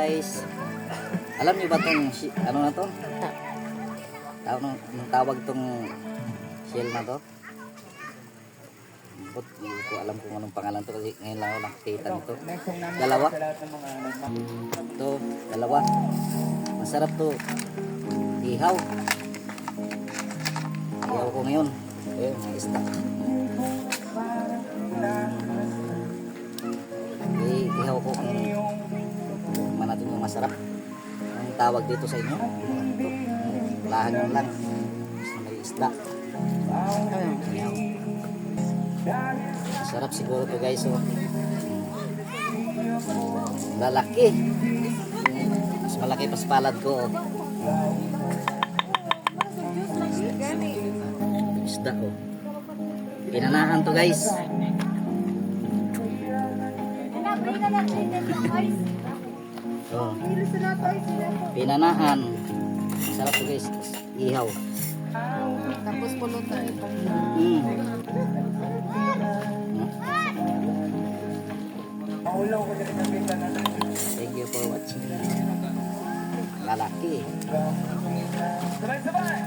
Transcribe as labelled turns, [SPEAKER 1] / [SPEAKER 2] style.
[SPEAKER 1] guys. Alam niyo ba tong ano na to? Anong tawag tong shell na to? Hindi ko alam kung anong pangalan to kasi ngayon lang ako nakita nito. Dalawa. Ito, dalawa. Masarap to. Ihaw. Ihaw ko ngayon. Ayun, mga isda. Ihaw ko kung manatin yung masarap. Ang tawag dito sa inyo. Ito, lahan nyo lang. May isda. Ihaw. Masarap siguro to guys. Oh. Lalaki. Mas malaki pa sa palad ko. Oh. Isda oh. Pinanahan to guys. Oh. Pinanahan. Masarap to guys. Ihaw.
[SPEAKER 2] Tapos pulutan.
[SPEAKER 1] Thank you for watching. Lalaki.
[SPEAKER 3] Sabay-sabay!